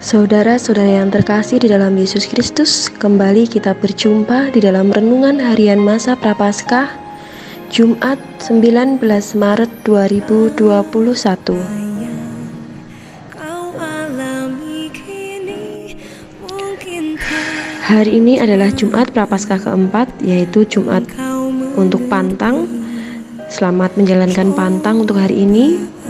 Saudara-saudara yang terkasih di dalam Yesus Kristus, kembali kita berjumpa di dalam renungan harian masa Prapaskah, Jumat 19 Maret 2021. Hari ini adalah Jumat Prapaskah keempat, yaitu Jumat untuk Pantang. Selamat menjalankan Pantang untuk hari ini.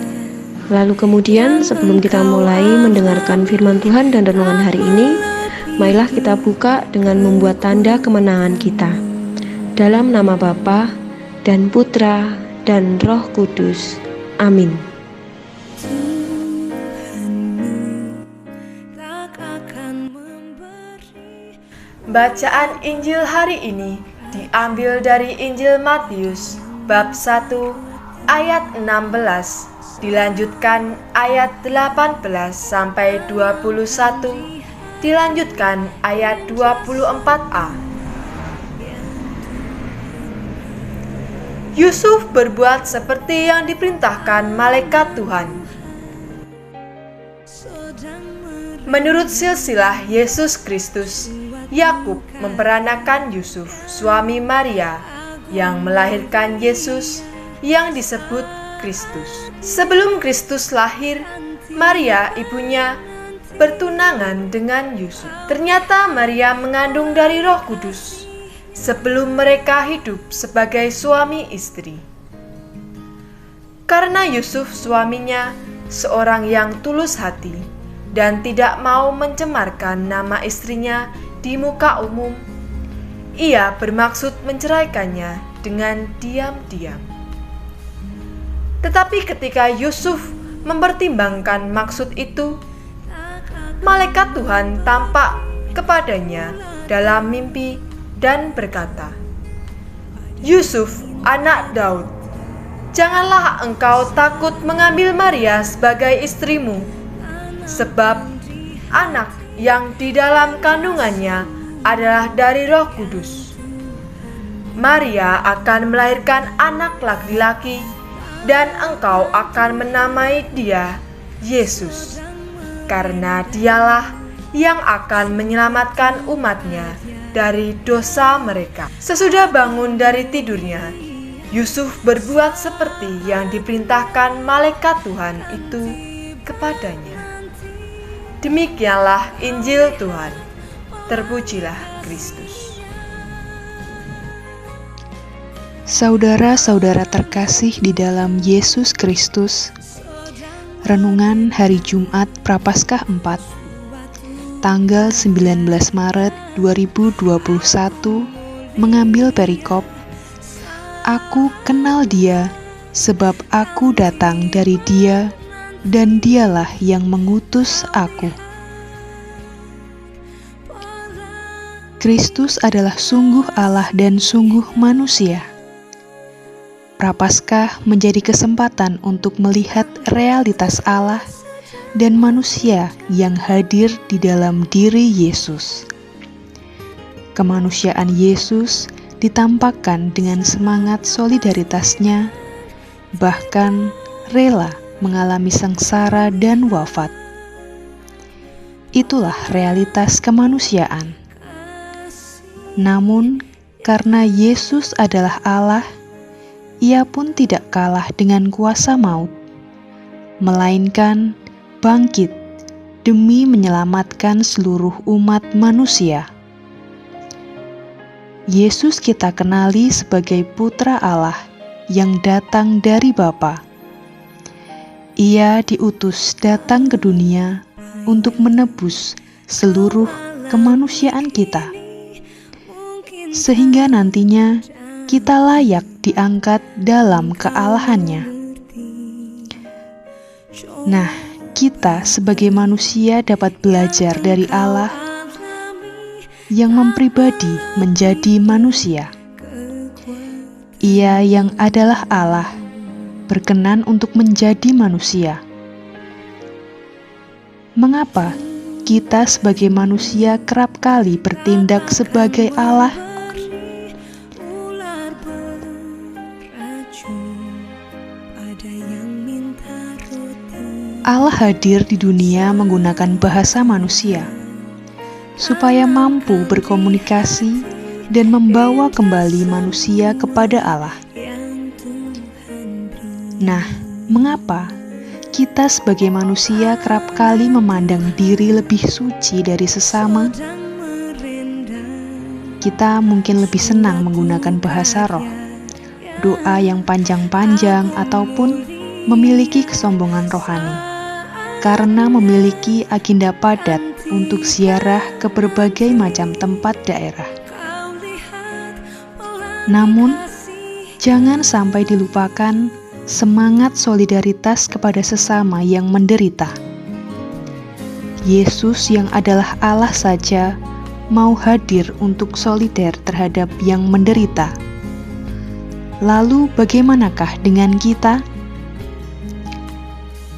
Lalu kemudian sebelum kita mulai mendengarkan firman Tuhan dan renungan hari ini, marilah kita buka dengan membuat tanda kemenangan kita. Dalam nama Bapa dan Putra dan Roh Kudus. Amin. Bacaan Injil hari ini diambil dari Injil Matius bab 1 ayat 16. Dilanjutkan ayat 18 sampai 21, dilanjutkan ayat 24a. Yusuf berbuat seperti yang diperintahkan malaikat Tuhan. Menurut silsilah Yesus Kristus, Yakub memperanakan Yusuf, suami Maria, yang melahirkan Yesus yang disebut Kristus. Sebelum Kristus lahir, Maria ibunya bertunangan dengan Yusuf. Ternyata Maria mengandung dari Roh Kudus sebelum mereka hidup sebagai suami istri. Karena Yusuf suaminya seorang yang tulus hati dan tidak mau mencemarkan nama istrinya di muka umum, ia bermaksud menceraikannya dengan diam-diam. Tetapi ketika Yusuf mempertimbangkan maksud itu, malaikat Tuhan tampak kepadanya dalam mimpi dan berkata, "Yusuf, anak Daud, janganlah engkau takut mengambil Maria sebagai istrimu, sebab anak yang di dalam kandungannya adalah dari Roh Kudus. Maria akan melahirkan anak laki-laki, dan engkau akan menamai dia Yesus, karena dialah yang akan menyelamatkan umatnya dari dosa mereka." Sesudah bangun dari tidurnya, Yusuf berbuat seperti yang diperintahkan malaikat Tuhan itu kepadanya. Demikianlah Injil Tuhan. Terpujilah Kristus. Saudara-saudara terkasih di dalam Yesus Kristus, renungan hari Jumat Prapaskah 4, tanggal 19 Maret 2021, mengambil perikop, "Aku kenal dia, sebab aku datang dari dia, dan dialah yang mengutus aku." Kristus adalah sungguh Allah dan sungguh manusia. Prapaskah menjadi kesempatan untuk melihat realitas Allah dan manusia yang hadir di dalam diri Yesus. Kemanusiaan Yesus ditampakkan dengan semangat solidaritasnya, bahkan rela mengalami sengsara dan wafat. Itulah realitas kemanusiaan. Namun, karena Yesus adalah Allah, Ia pun tidak kalah dengan kuasa maut, melainkan bangkit demi menyelamatkan seluruh umat manusia. Yesus kita kenali sebagai Putra Allah yang datang dari Bapa. Ia diutus datang ke dunia untuk menebus seluruh kemanusiaan kita, sehingga nantinya kita layak diangkat dalam kealahannya. Nah, kita sebagai manusia dapat belajar dari Allah yang mempribadi menjadi manusia. Ia yang adalah Allah berkenan untuk menjadi manusia. Mengapa kita sebagai manusia kerap kali bertindak sebagai Allah? Allah hadir di dunia menggunakan bahasa manusia, supaya mampu berkomunikasi dan membawa kembali manusia kepada Allah. Nah, mengapa kita sebagai manusia kerap kali memandang diri lebih suci dari sesama? Kita mungkin lebih senang menggunakan bahasa roh, doa yang panjang-panjang, ataupun memiliki kesombongan rohani, karena memiliki agenda padat untuk ziarah ke berbagai macam tempat daerah. Namun, jangan sampai dilupakan semangat solidaritas kepada sesama yang menderita. Yesus yang adalah Allah saja mau hadir untuk solider terhadap yang menderita. Lalu bagaimanakah dengan kita?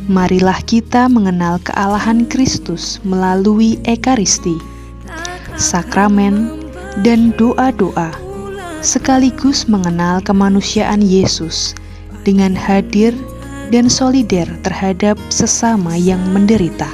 Marilah kita mengenal kealahan Kristus melalui Ekaristi, sakramen, dan doa-doa, sekaligus mengenal kemanusiaan Yesus dengan hadir dan solider terhadap sesama yang menderita.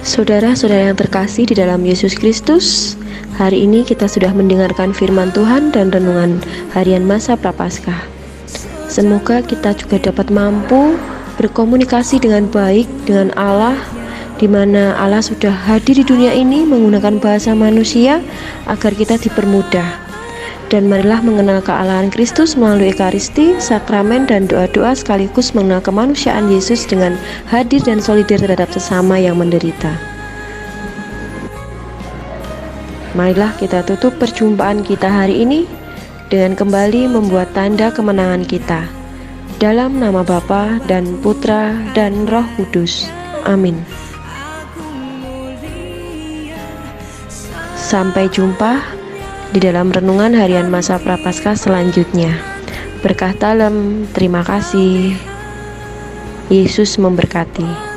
Saudara-saudara yang terkasih di dalam Yesus Kristus, hari ini kita sudah mendengarkan firman Tuhan dan renungan harian masa Prapaskah. Semoga kita juga dapat mampu berkomunikasi dengan baik dengan Allah, di mana Allah sudah hadir di dunia ini menggunakan bahasa manusia agar kita dipermudah. Dan marilah mengenal kealahan Kristus melalui Ekaristi, sakramen, dan doa-doa, sekaligus mengenal kemanusiaan Yesus dengan hadir dan solider terhadap sesama yang menderita. Marilah kita tutup perjumpaan kita hari ini dengan kembali membuat tanda kemenangan kita. Dalam nama Bapa dan Putra dan Roh Kudus. Amin. Sampai jumpa di dalam renungan harian masa Prapaskah selanjutnya. Berkah dalam, terima kasih. Yesus memberkati.